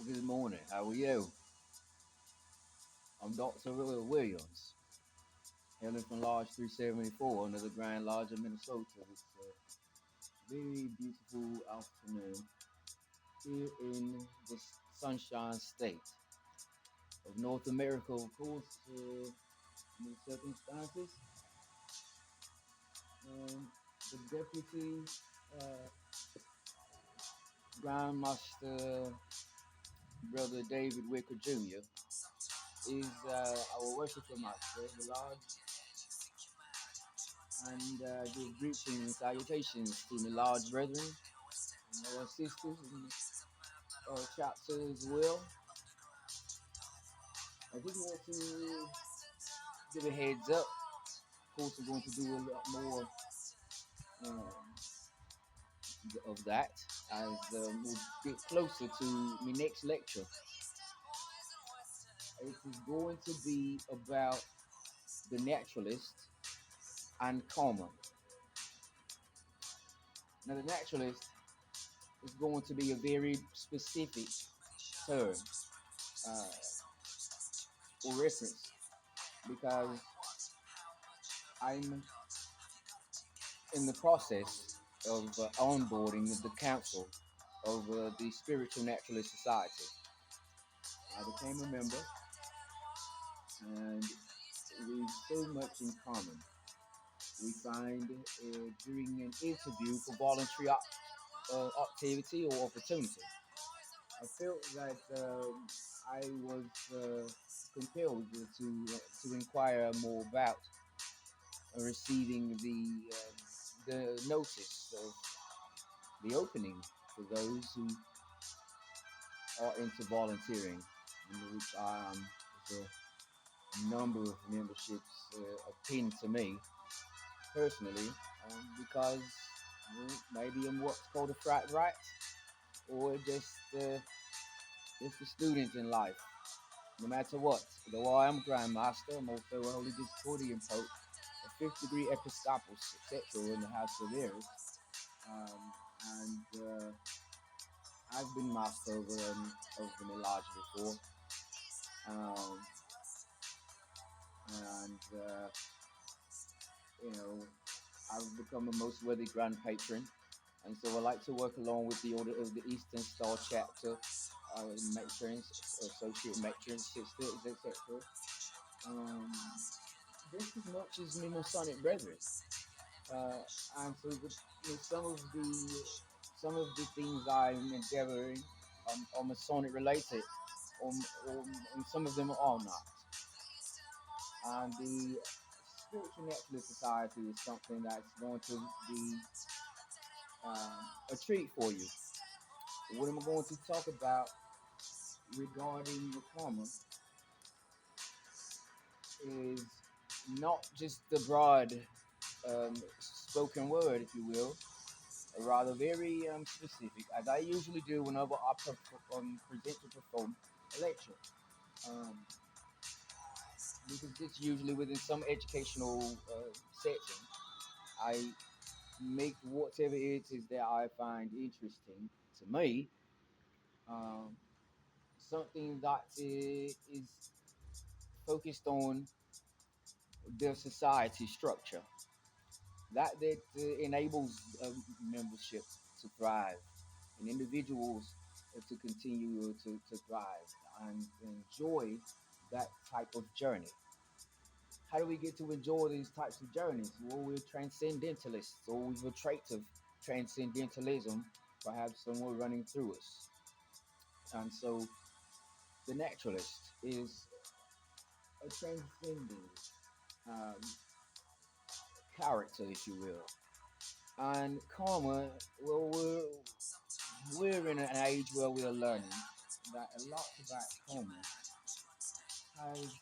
Good morning. How are you? I'm Dr. Will Williams, hailing from Lodge 374 under the Grand Lodge of Minnesota. It's a very beautiful afternoon here in the Sunshine State of North America. Of course, in the circumstances, the Deputy uh, Grandmaster Brother David Wicker Jr. is our worshiper master, the Lord, and give greetings and salutations to the large brethren and our sisters and our chapter as well. I just want to give a heads up. Of course, we're going to do a lot more um, of that as we get closer to my next lecture. It is going to be about the naturalist and karma. Now, the naturalist is going to be a very specific term uh, or reference because I'm in the process of onboarding the council of the Spiritual Naturalist Society. I became a member, and we've so much in common. We find during an interview for voluntary activity or opportunity, I felt that I was compelled to inquire more about receiving the notice of the opening for those who are into volunteering, in which there's a number of memberships pinned to me personally, because maybe I'm what's called a frat rat, or just a student in life. No matter what, though I am Grandmaster, I'm also a Holy Discordian Pope, a fifth degree Episcopal Sexual in the House of Eris, and I've been master over the lodge before, um, and you know I've become a most worthy grand patron, and so I like to work along with the Order of the Eastern Star chapter, matrons, associate matrons, sisters, etc. Um, just as much as my Masonic brethren, uh, and so some of the things I'm endeavoring are Masonic related, or, and some of them are not. And the Spiritual Naturalist Society is something that's going to be a treat for you. What I'm going to talk about regarding the karma is not just the broad spoken word, if you will, rather very specific, as I usually do whenever I present to perform a lecture. Um, because it's usually within some educational setting, I make whatever it is that I find interesting to me um, something that is focused on their society structure that enables membership to thrive and individuals to continue to thrive and enjoy that type of journey. How do we get to enjoy these types of journeys? Well, we're transcendentalists, or we've a trait of transcendentalism, perhaps somewhere running through us. And so the naturalist is a transcending um, character, if you will. And karma, well, we're in an age where we are learning that a lot about karma has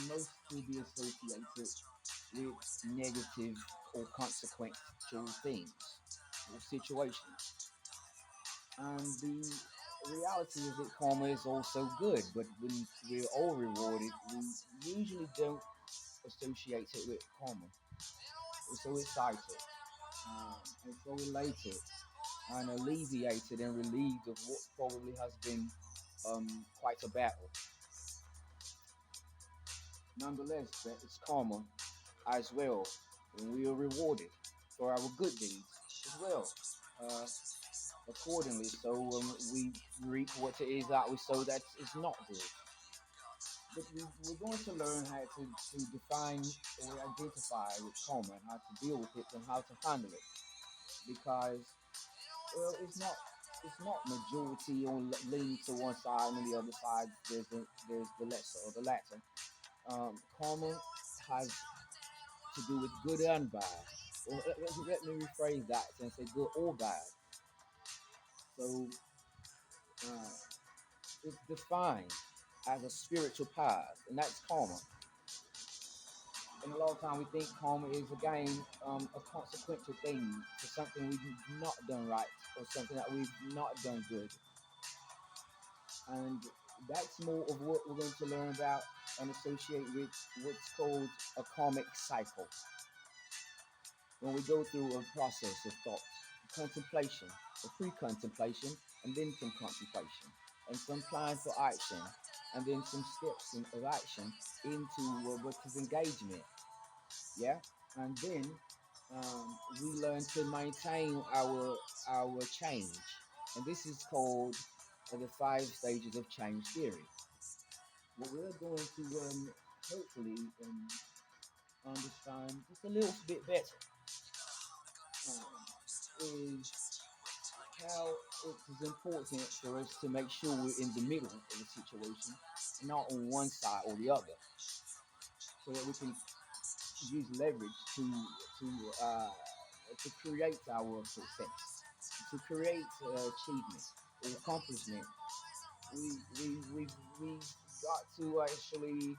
mostly be associated with negative or consequential things or situations. And the reality is that karma is also good, but when we're all rewarded, we usually don't associate it with karma. We're so excited and so elated and alleviated and relieved of what probably has been quite a battle. Nonetheless, that it's karma as well, and we are rewarded for our good deeds as well. Uh, Accordingly, so we reap what it is that we sow that is not good. But we're going to learn how to define or identify with karma and how to deal with it and how to handle it. Because well, it's not majority on leaning to one side and on the other side there's the lesser or the latter. Karma has to do with good and bad. Well, let me rephrase that and say good or bad. So uh, it's defined as a spiritual path, and that's karma. And a lot of time we think karma is again a consequential thing for something we've not done right or something that we've not done good, and that's more of what we're going to learn about and associate with what's called a karmic cycle. When we go through a process of thought, contemplation, or pre-contemplation, and then some contemplation, and some plan for action, and then some steps of action into what is engagement. Yeah, and then we learn to maintain our change, and this is called the 5 stages of change theory. What we're going to hopefully understand just a little bit better is how it is important for us to make sure we're in the middle of the situation, not on one side or the other, so that we can use leverage to uh, to create our success, to create achievement or accomplishment. We got to actually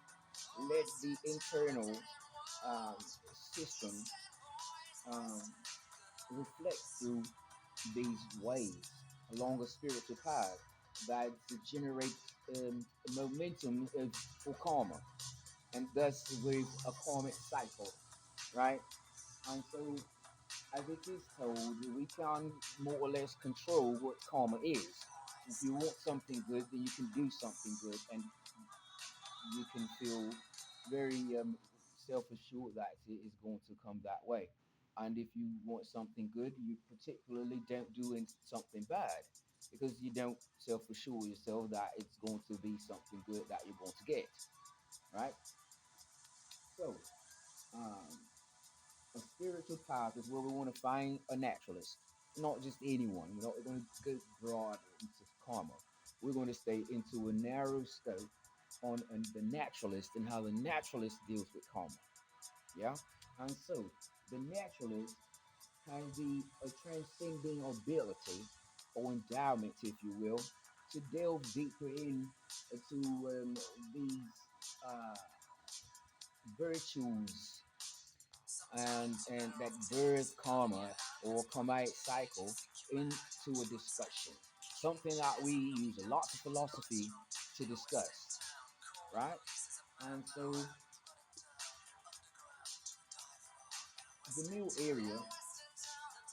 let the internal um, system um, reflect through these ways along a spiritual path that generates momentum for karma, and thus with a karmic cycle, right? And so, as it is told, we can more or less control what karma is. If you want something good, then you can do something good, and you can feel very self-assured that it is going to come that way. And if you want something good, you particularly don't do something bad because you don't self-assure yourself that it's going to be something good that you're going to get, right? So, um, a spiritual path is where we want to find a naturalist, not just anyone. We're going to go broad into karma. We're going to stay into a narrow scope on the naturalist and how the naturalist deals with karma. Yeah, and so the naturalist has a transcending ability or endowment, if you will, to delve deeper in to these uh, virtues and that birth karma or karmic cycle into a discussion. Something that we use a lot of philosophy to discuss, right? And so the middle area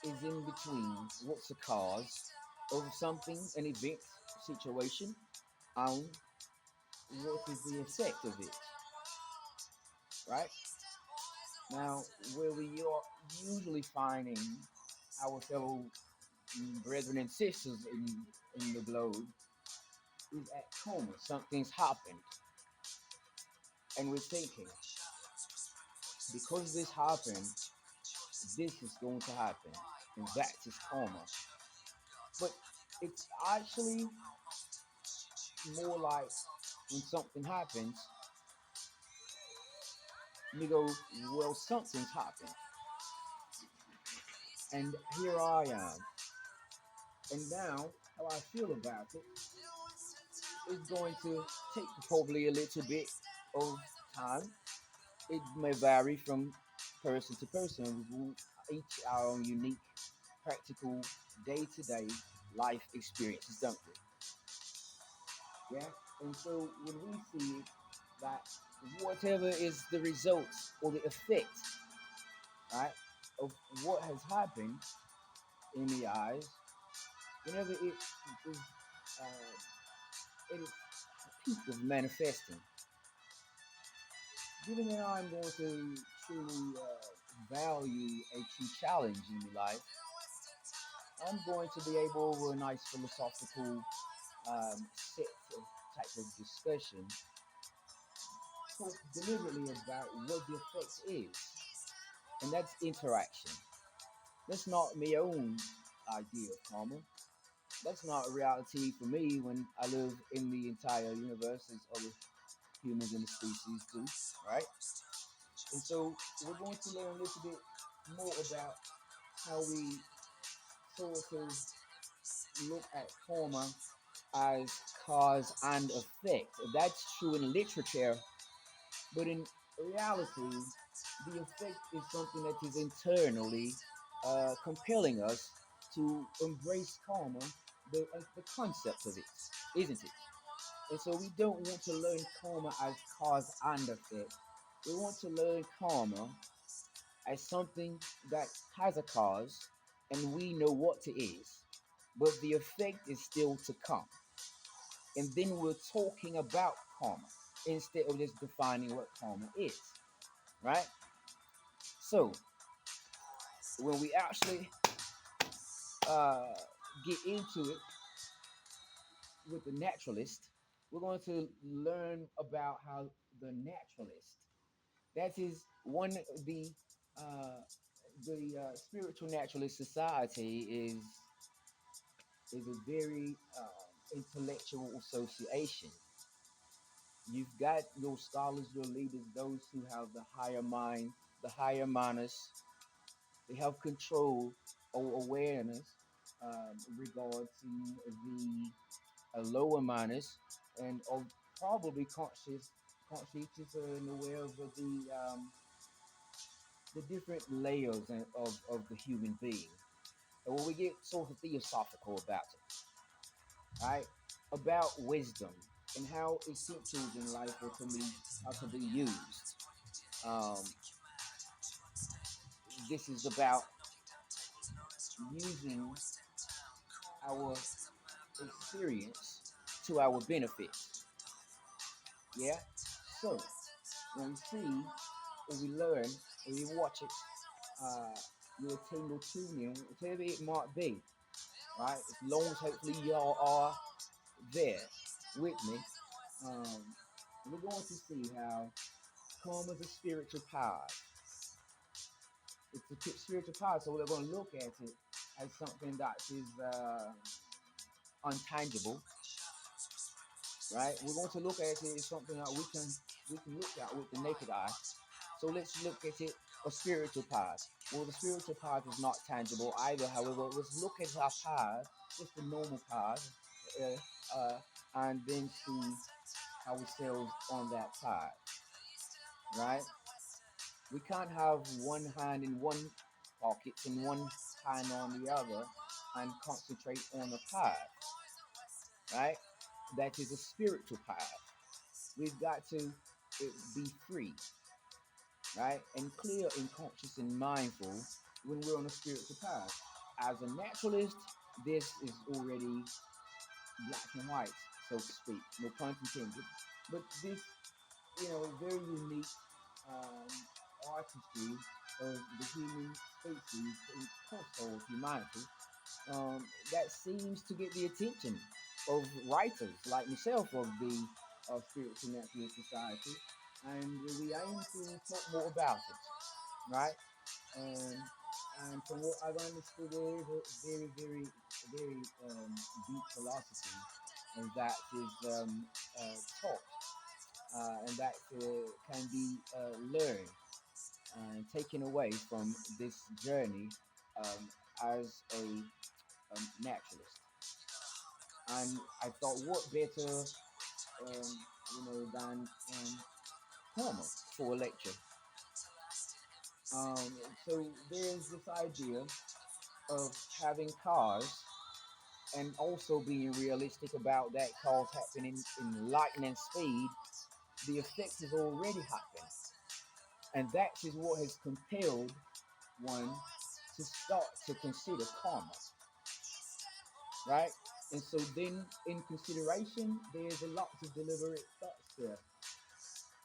is in between what's the cause of something, an event, situation, and what is the effect of it, right? Now, where we are usually finding our fellow brethren and sisters in the globe is at coma. Something's happened, and we're thinking, because this happened, this is going to happen, and that is karma. But it's actually more like when something happens, you go, well, something's happened, and here I am. And now, how I feel about it is going to take probably a little bit of time. It may vary from person to person. We each our own unique, practical, day-to-day life experiences, don't we? Yeah. And so when we see that whatever is the result or the effect, right, of what has happened in the eyes, whenever it is uh, it is a peak of manifesting. Given that I'm going to truly value a true challenge in my life, I'm going to be able over a nice philosophical set of type of discussion, talk deliberately about what the effect is, and that's interaction. That's not my own idea of karma. That's not reality for me when I live in the entire universe as other humans and the species do, right? And so we're going to learn a little bit more about how we sort of look at karma as cause and effect. That's true in literature, but in reality, the effect is something that is internally compelling us to embrace karma, the concept of it, isn't it? And so we don't want to learn karma as cause and effect. We want to learn karma as something that has a cause and we know what it is, but the effect is still to come. And then we're talking about karma instead of just defining what karma is, right? So when we actually uh, get into it with the naturalist, we're going to learn about how the naturalist, that is one of the spiritual naturalist society is a very intellectual association. You've got your scholars, your leaders, those who have the higher mind, the higher manners. They have control or awareness regard to the lower manners and of probably conscientious and aware of the different layers of the human being. And when we get sort of philosophical about it, right? About wisdom and how essentials in life are to be used. Um, this is about using our experience to our benefit. Yeah. So when we see, or we learn, or we watch it, uh, you'll tingle tune in, whatever it might be, right? As long as hopefully y'all are there with me, um, we're going to see how karma is a spiritual power. It's a spiritual power, so we're going to look at it as something that is untangible, right? We're going to look at it as something that we can look at with the naked eye. So let's look at it a spiritual path. Well, the spiritual path is not tangible either. However, let's look at our path, just the normal path, and then see ourselves on that path, right? We can't have one hand in one pocket and one hand on the other and concentrate on a path, right? That is a spiritual path. We've got to be free, right? And clear and conscious and mindful when we're on a spiritual path. As a naturalist, this is already black and white, so to speak. No pun intended. But this, very unique um, artistry of the human species and also of humanity that seems to get the attention of writers like myself of the Spiritual Naturalist Society, and we aim to talk more about it, right? And and from what I've understood, there is a very deep philosophy that is taught and that can be learned and taken away from this journey as a naturalist. And I thought, what better, than Homer for a lecture? Um, so there's this idea of having cars and also being realistic about that cars happening in lightning speed. The effect has already happened, and that is what has compelled one to start to consider karma, right? And so then, in consideration, there's a lot of deliberate thoughts there,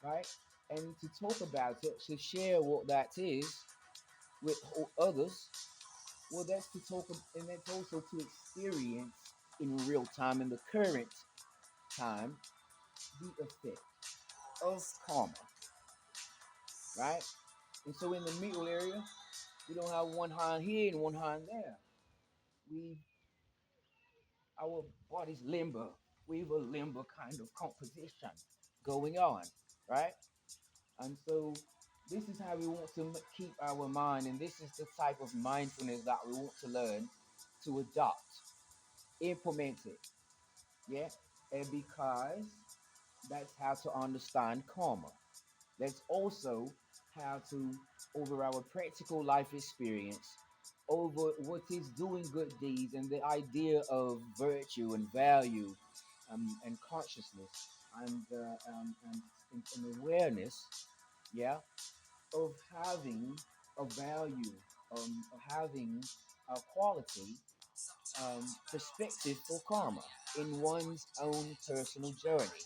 right? And to talk about it, to share what that is with others, well, that's to talk, and that's also to experience in real time, in the current time, the effect of karma, right? And so in the middle area, we don't have one hand here and one hand there. We, our body's limber. We have a limber kind of composition going on, right? And so this is how we want to keep our mind, and this is the type of mindfulness that we want to learn to adopt, implement it, yeah? And because that's how to understand karma. That's also how to, over our practical life experience, over what is doing good deeds and the idea of virtue and value and consciousness and awareness, yeah, of having a value, of having a quality perspective for karma in one's own personal journey.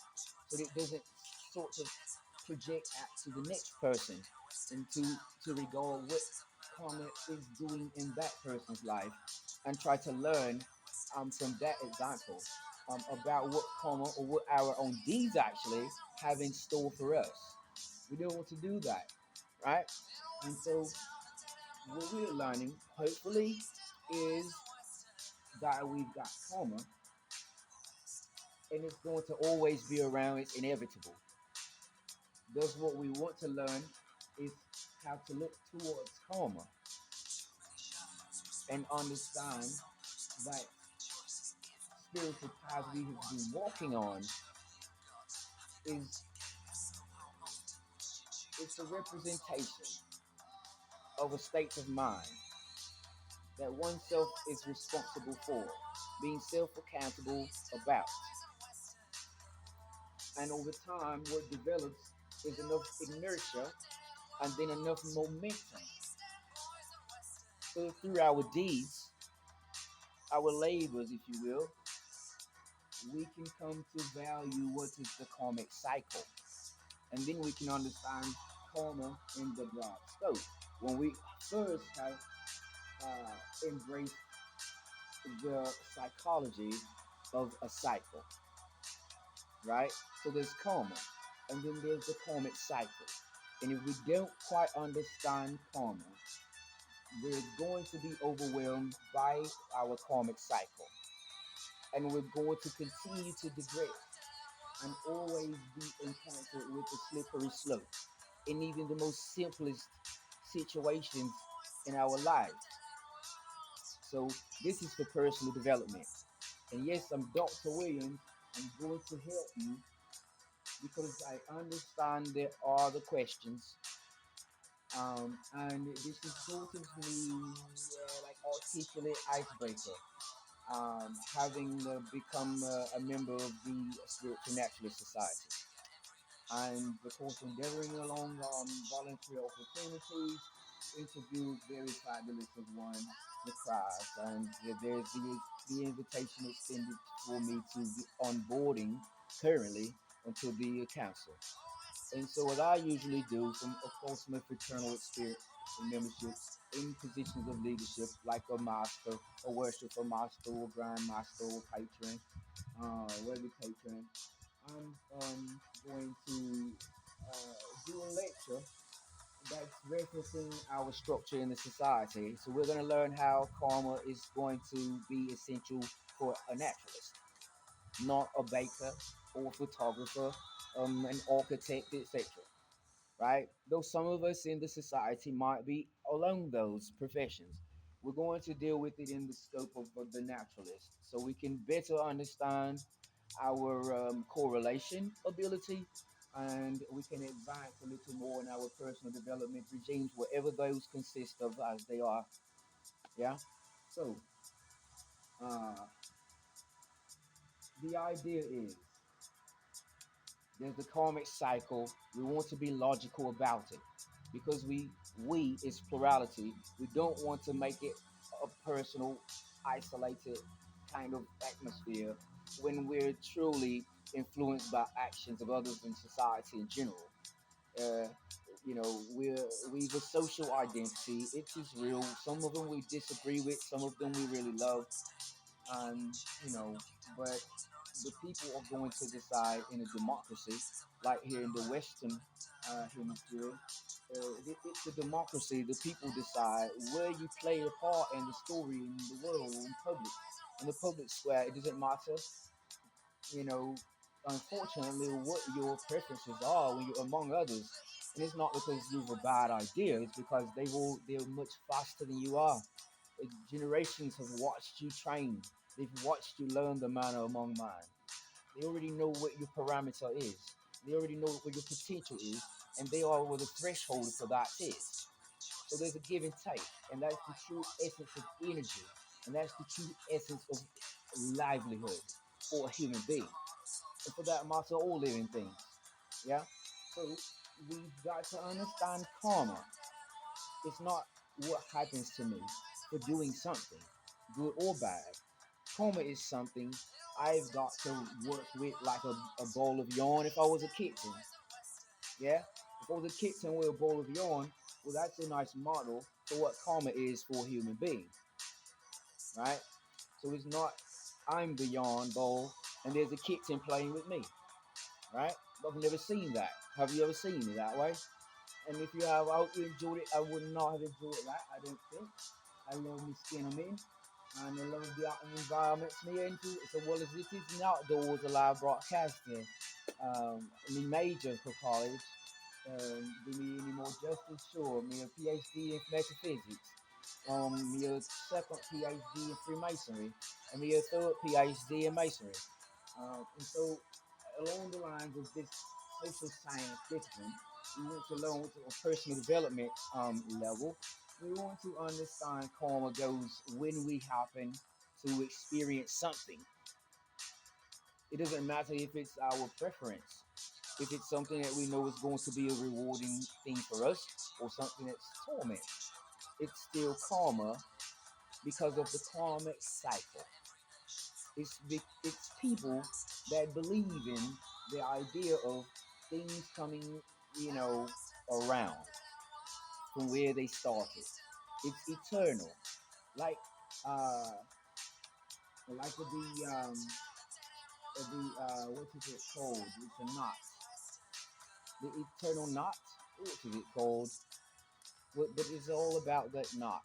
So that it doesn't sort of project out to the next person and to regard what karma is doing in that person's life and try to learn from that example about what karma or what our own deeds actually have in store for us. We don't want to do that, right? And so what we're learning, hopefully, is that we've got karma and it's going to always be around. It's inevitable. Thus, what we want to learn is how to look towards karma and understand that spiritual path we have been walking on is it's a representation of a state of mind that oneself is responsible for, being self-accountable about. And over time, what develops is enough inertia and then enough momentum. So through our deeds, our labors, if you will, we can come to value what is the karmic cycle. And then we can understand karma in the broad scope. When we first have embraced the psychology of a cycle, right? So there's karma, and then there's the karmic cycle. And if we don't quite understand karma, we're going to be overwhelmed by our karmic cycle. And we're going to continue to degrade and always be encountered with a slippery slope in even the most simplest situations in our lives. So this is for personal development. And yes, I'm Dr. Williams. I'm going to help you because I understand there are the questions. And this is sort of me like articulate icebreaker. Having become a member of the Spiritual Naturalist Society. And of course endeavoring along voluntary opportunities, interviewed very fabulous of one, the craft, and there's the invitation extended for me to be onboarding currently onto the council. And so what I usually do, from of course my fraternal experience and memberships in positions of leadership, like a master, a worshiper master, or grand master, or patron, worthy patron, I'm going to do a lecture that's referencing our structure in the society. So we're going to learn how karma is going to be essential for a naturalist, not a baker or a photographer, an architect, etc. Right? Though some of us in the society might be along those professions, we're going to deal with it in the scope of the naturalist, so we can better understand our correlation ability, and we can advance a little more in our personal development regimes, whatever those consist of as they are. Yeah. So uh, the idea is there's the karmic cycle. We want to be logical about it because we is plurality. We don't want to make it a personal, isolated kind of atmosphere when we're truly influenced by actions of others in society in general. Uh, we've a social identity. It is real. Some of them we disagree with. Some of them we really love. And but the people are going to decide in a democracy, like here in the Western hemisphere. It's a democracy. The people decide where you play a part in the story in the world, in the public square. It doesn't matter, you know, unfortunately, what your preferences are when you're among others. And it's not because you have a bad idea, it's because they're much faster than you are. Generations have watched you train, they've watched you learn the manner among man. They already know what your parameter is, they already know what your potential is, and they are where the threshold for that is. So there's a give and take, and that's the true essence of energy, and that's the true essence of livelihood for a human being, and for that matter, all living things. Yeah. So we've got to understand karma. It's not what happens to me for doing something, good or bad. Karma is something I've got to work with like a bowl of yarn. If I was a kitten, yeah. If I was a kitten with a bowl of yarn, well, that's a nice model for what karma is for a human being, right? So it's not I'm the yarn bowl and there's a kitten playing with me, right? I've never seen that. Have you ever seen it that way? And if you have, I hope you enjoyed it. I would not have enjoyed that, I don't think. I love me skin I'm in, and I love the environments me into. So, well, as it is an outdoors, a live broadcast here. Me major for college. Do me any more justice? Sure. Me a PhD in metaphysics. Me a second PhD in Freemasonry, and me a third PhD in Masonry. And so, along the lines of this social science discipline, we want to learn to a personal development level. We want to understand karma goes when we happen to experience something. It doesn't matter if it's our preference, if it's something that we know is going to be a rewarding thing for us, or something that's torment. It's still karma because of the karmic cycle. It's people that believe in the idea of things coming, you know, around from where they started. It's eternal, like uh, the what is it called? It's a knot, the eternal knot. What is it called? But it's all about that knot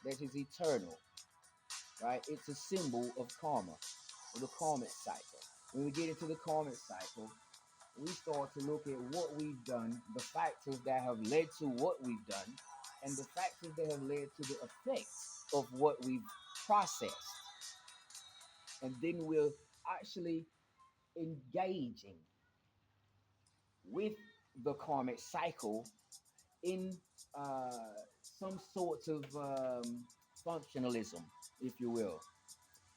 that is eternal, right? It's a symbol of karma, or the karmic cycle. When we get into the karmic cycle, we start to look at what we've done, the factors that have led to what we've done, and the factors that have led to the effects of what we've processed. And then we're actually engaging with the karmic cycle in uh, some sort of functionalism, if you will,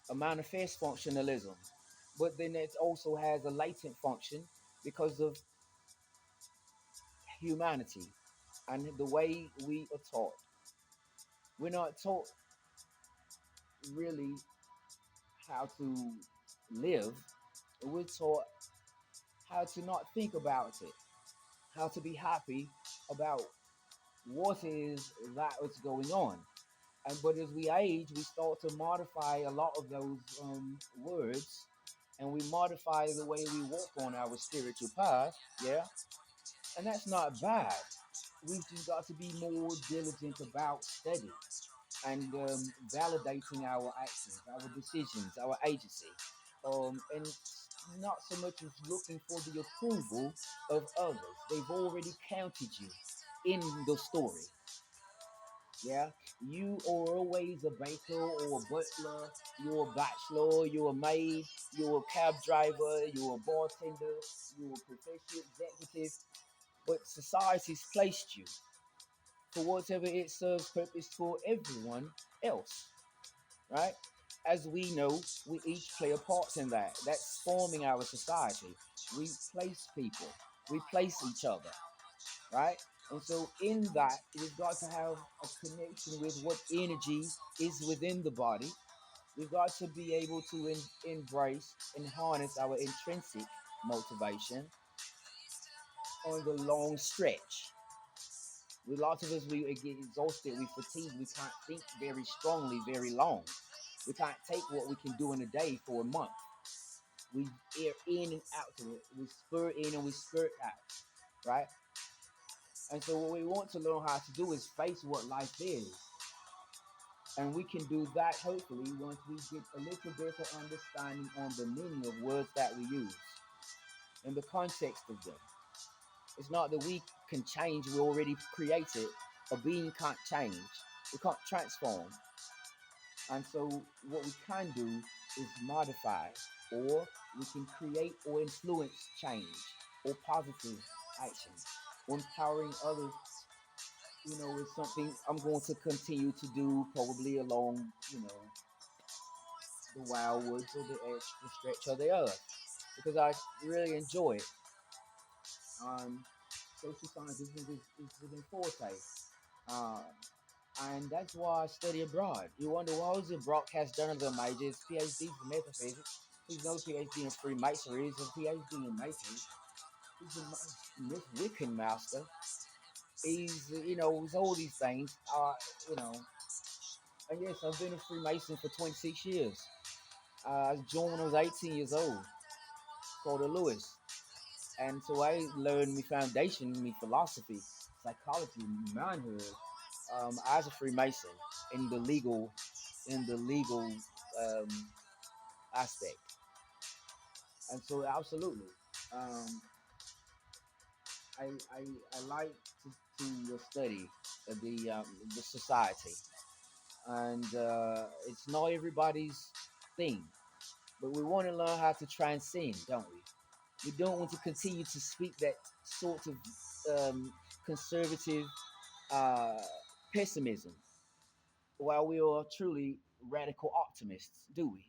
a manifest functionalism. But then it also has a latent function because of humanity and the way we are taught. We're not taught really how to live, we're taught how to not think about it, how to be happy about what is that what's going on. And but as we age, we start to modify a lot of those words, and we modify the way we walk on our spiritual path. Yeah, and that's not bad. We've just got to be more diligent about study and validating our actions, our decisions, our agency, and not so much as looking for the approval of others. They've already counted you in the story. Yeah, you are always a baker or a butler. You're a bachelor. You're a maid. You're a cab driver. You're a bartender. You're a professional executive. But society's placed you for whatever it serves purpose for everyone else, right? As we know, we each play a part in that. That's forming our society. We place people, we place each other, right? And so, in that, we've got to have a connection with what energy is within the body, We've got to be able to embrace and harness our intrinsic motivation on the long stretch. With lots of us, we get exhausted, we fatigue, we can't think very strongly, very long. We can't take what we can do in a day for a month. We air in and out of it. We spurt in and we spurt out, right? And so, what we want to learn how to do is face what life is. And we can do that hopefully once we get a little better understanding on the meaning of words that we use and the context of them. It's not that we can change, we already created. A being can't change, we can't transform. And so, what we can do is modify, or we can create or influence change or positive action. Empowering others, is something I'm going to continue to do probably along, the wild woods or the extra stretch of the earth because I really enjoy it. Um, Social science is an forte. Uh, and that's why I study abroad. You wonder why was a broadcast journalism major? It's PhD in metaphysics. He's no PhD in Freemasonry. He's a PhD in Masonry. He's a Miss Wiccan master. He's all these things. You know, and yes, I've been a Freemason for 26 years. I joined when I was 18 years old, called a Lewis. And so I learned my foundation, my philosophy, psychology, manhood, as a Freemason in the legal in the legal aspect. And so absolutely, um, I I like to study the society, and it's not everybody's thing, but we want to learn how to transcend, don't we? We don't want to continue to speak that sort of um, conservative uh, pessimism while we are truly radical optimists, do we?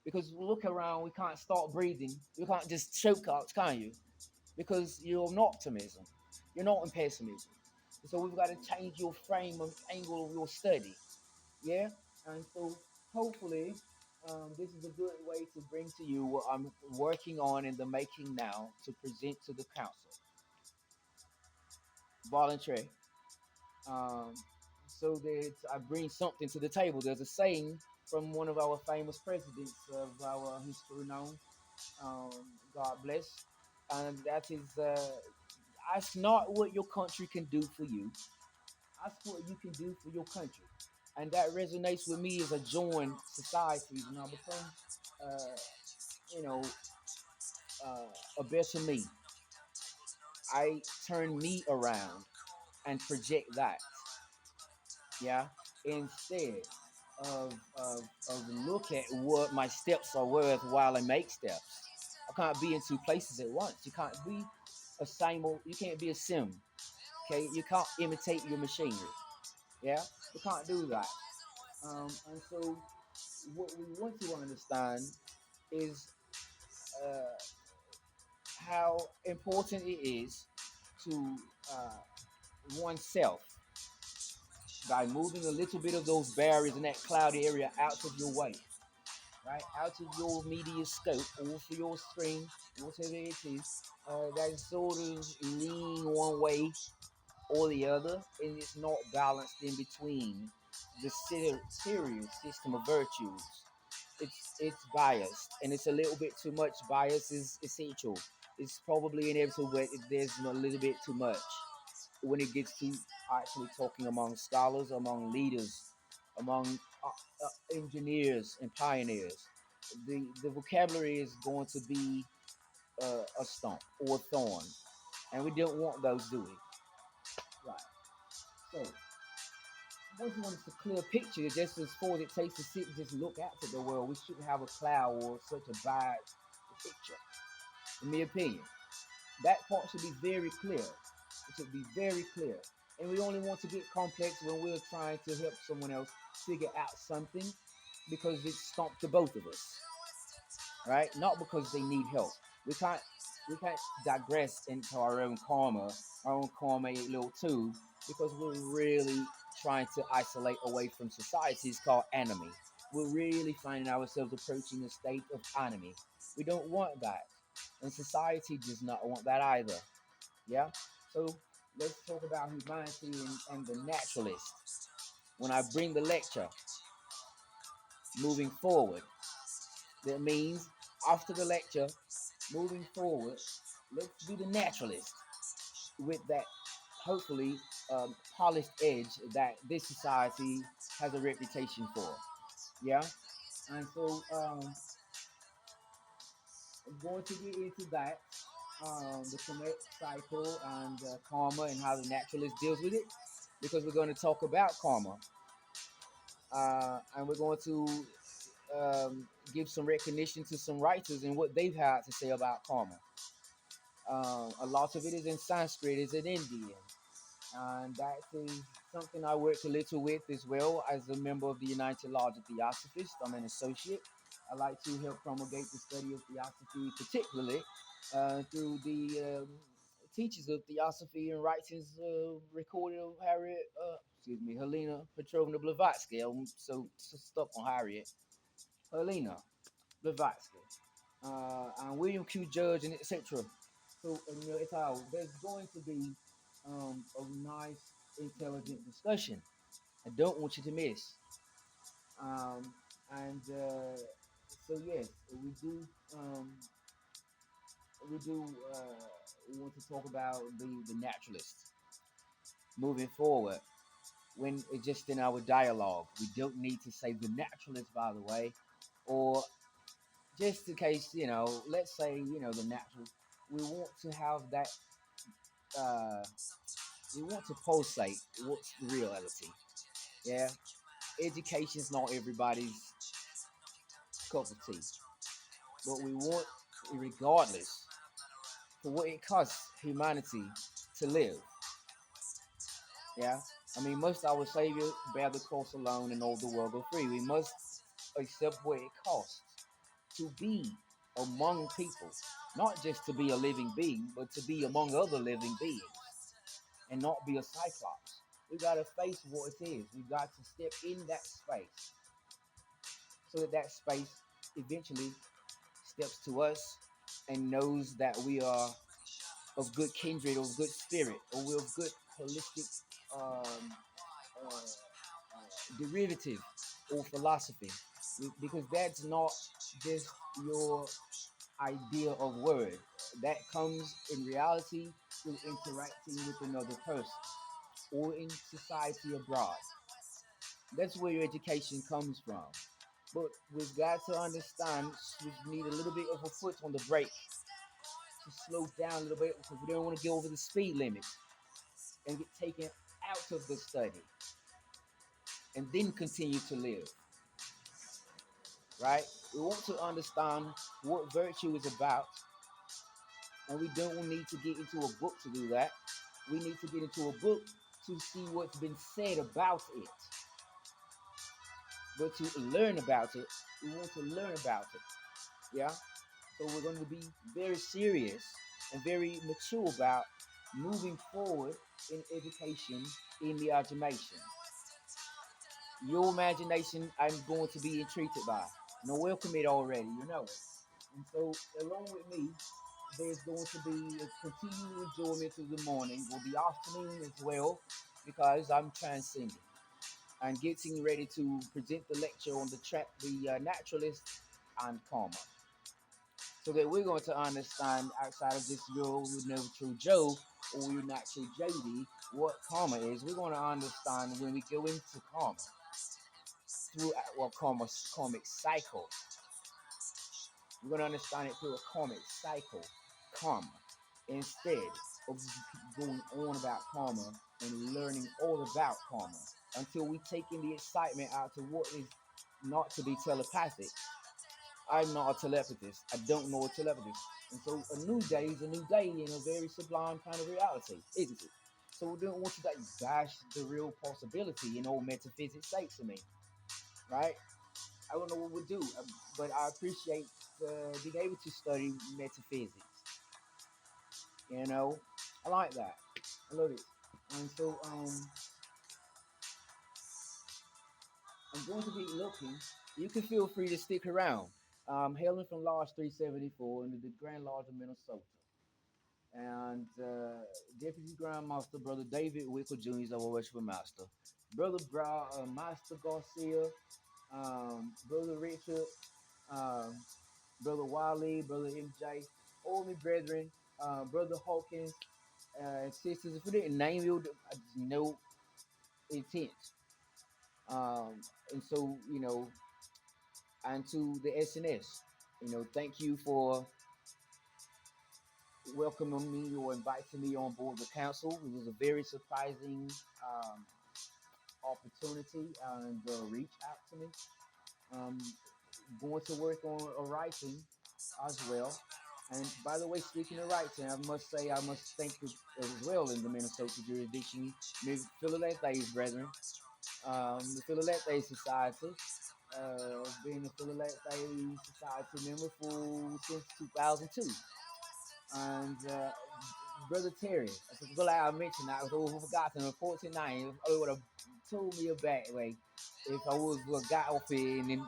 Because we look around, we can't start breathing. You can't just choke out, can you? Because you're in optimism. You're not in pessimism. So we've got to change your frame of angle of your study. Yeah? And so hopefully this is a good way to bring to you what I'm working on in the making now to present to the council. Voluntary. Um, so that I bring something to the table. There's a saying from one of our famous presidents of our history now, um, God bless, and that is ask not what your country can do for you, ask what you can do for your country. And that resonates with me as I join societies and I become, uh, you know, a better me. I turn me around and project that, yeah, instead of look at what my steps are worth while I make steps. I can't be in two places at once. You can't be you can't be a sim. Okay, you can't imitate your machinery. Yeah, you can't do that. And so, what we want to understand is uh, how important it is to uh, oneself by moving a little bit of those barriers in that cloudy area out of your way, right? Out of your media scope or for your screen, whatever it is, that is sort of leaning one way or the other, and it's not balanced in between the serious system of virtues. It's biased, and it's a little bit too much. Bias is essential. It's probably inevitable, but there's a little bit too much when it gets to actually talking among scholars, among leaders, among engineers and pioneers. The vocabulary is going to be a stump or a thorn, and we don't want those, do we? Right. So once you want us a clear picture, just as far as it takes to sit and just look out at the world, we shouldn't have a cloud or such a bad picture, in my opinion. That part should be very clear. It should be very clear. And we only want to get complex when we're trying to help someone else figure out something because it's stumped to both of us, right? Not because they need help. We can't we can't digress into our own karma little tube, because we're really trying to isolate away from societies called enemy. we're really finding ourselves approaching a state of anarchy. We don't want that, and society does not want that either. Yeah. So let's talk about humanity and the naturalist. When I bring the lecture, moving forward, that means after the lecture, moving forward, let's do the naturalist with that hopefully polished edge that this society has a reputation for. Yeah. And so I'm going to get into that, the comet cycle and karma and how the naturalist deals with it, because we're going to talk about karma, and we're going to give some recognition to some writers and what they've had to say about karma. A lot of it is in Sanskrit, it's in Indian, and that is something I work a little with as well as a member of the United Lodge of Theosophists. I'm an associate. I like to help promulgate the study of Theosophy, particularly through the teachers of Theosophy and writings recorded of Harriet, Helena Petrovna Blavatsky. I'm so stuck on Harriet. Helena Blavatsky. And William Q. Judge, and etc. So, it's how there's going to be a nice, intelligent discussion. I don't want you to miss. Um, and so, yes, um, we do want to talk about the naturalist moving forward. When it's just in our dialogue, we don't need to say the naturalist, by the way, or just in case, let's say, the natural, we want to have that, uh, we want to pulsate what's the reality. Yeah, education's not everybody's cup of tea, but we want, regardless, for what it costs humanity to live. Yeah, I mean, must our Savior bear the cross alone and all the world go free? We must accept what it costs to be among people, not just to be a living being, but to be among other living beings and not be a cyclops. We got to face what it is. We got to step in that space so that that space eventually steps to us and knows that we are of good kindred, of good spirit, or we're of good holistic um, derivative or philosophy. Because that's not just your idea of word. That comes in reality through interacting with another person or in society abroad. That's where your education comes from. But we've got to understand we need a little bit of a foot on the brake to slow down a little bit because we don't want to go over the speed limit and get taken out of the study and then continue to live, right? We want to understand what virtue is about, and we don't need to get into a book to do that. We need to get into a book to see what's been said about it. But to learn about it, we want to learn about it. Yeah? So we're going to be very serious and very mature about moving forward in education in the imagination. Your imagination, I'm going to be entreated by. And I welcome it already, you know it. And so, along with me, there's going to be a continued enjoyment of the morning or the afternoon as well, because I'm transcending and getting ready to present the lecture on the track, the naturalist and karma. So that we're going to understand outside of just your natural Joe or your natural JD what karma is. We're going to understand when we go into karma through what karmic cycle. We're going to understand it through a karmic cycle, karma, instead of going on about karma and learning all about karma until we take in the excitement out to what is not to be telepathic. I'm not a telepathist. I don't know a telepathist. And so a new day is a new day in a very sublime kind of reality, isn't it? So we don't want to like bash the real possibility in all metaphysics sake to me, right? I don't know what we do, but I appreciate being able to study metaphysics. You know, I like that. I love it. And so I'm going to be looking. you can feel free to stick around. Hailing from Lodge 374 into the Grand Lodge of Minnesota. And Deputy Grand Master, Brother David Wickle Jr. is our worshipful master. Brother Master Garcia, Brother Richard, um, Brother Wiley, Brother MJ, all my brethren, Brother Hawkins, and sisters. If we didn't name you, I just know intent. And so, and to the SNS, thank you for welcoming me or inviting me on board the council. It was a very surprising um, opportunity and reach out to me. Um, Going to work on a writing as well. And by the way, speaking of writing, I must thank as well in the Minnesota jurisdiction, Ms. Philalethes, brethren, the Philalethes Society. Been a Philalethes Society member for since 2002. And Brother Terry, I was glad I mentioned that. I was overforgotten. Unfortunately, I would have told me about like if I was got off here and then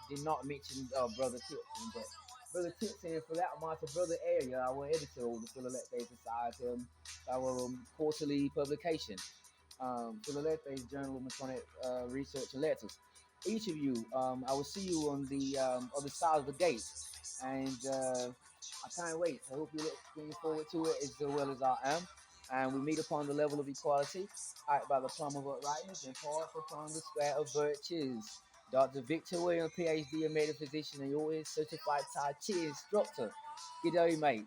did not mention Brother Tipson. But Brother Tipson, for that matter, Brother Area, our editor of the Philadelphia Society, our quarterly publication. Philadelphia's Journal of Masonic Research and Letters. Each of you, I will see you on the other side of the gate, and I can't wait. I hope you're looking forward to it as well as I am. And we meet upon the level of equality, out by the plumb of uprightness, and pass upon the square of virtues. Dr. Victor Williams, PhD, a medical physician, and your certified Tai Chi instructor. Good day, mate.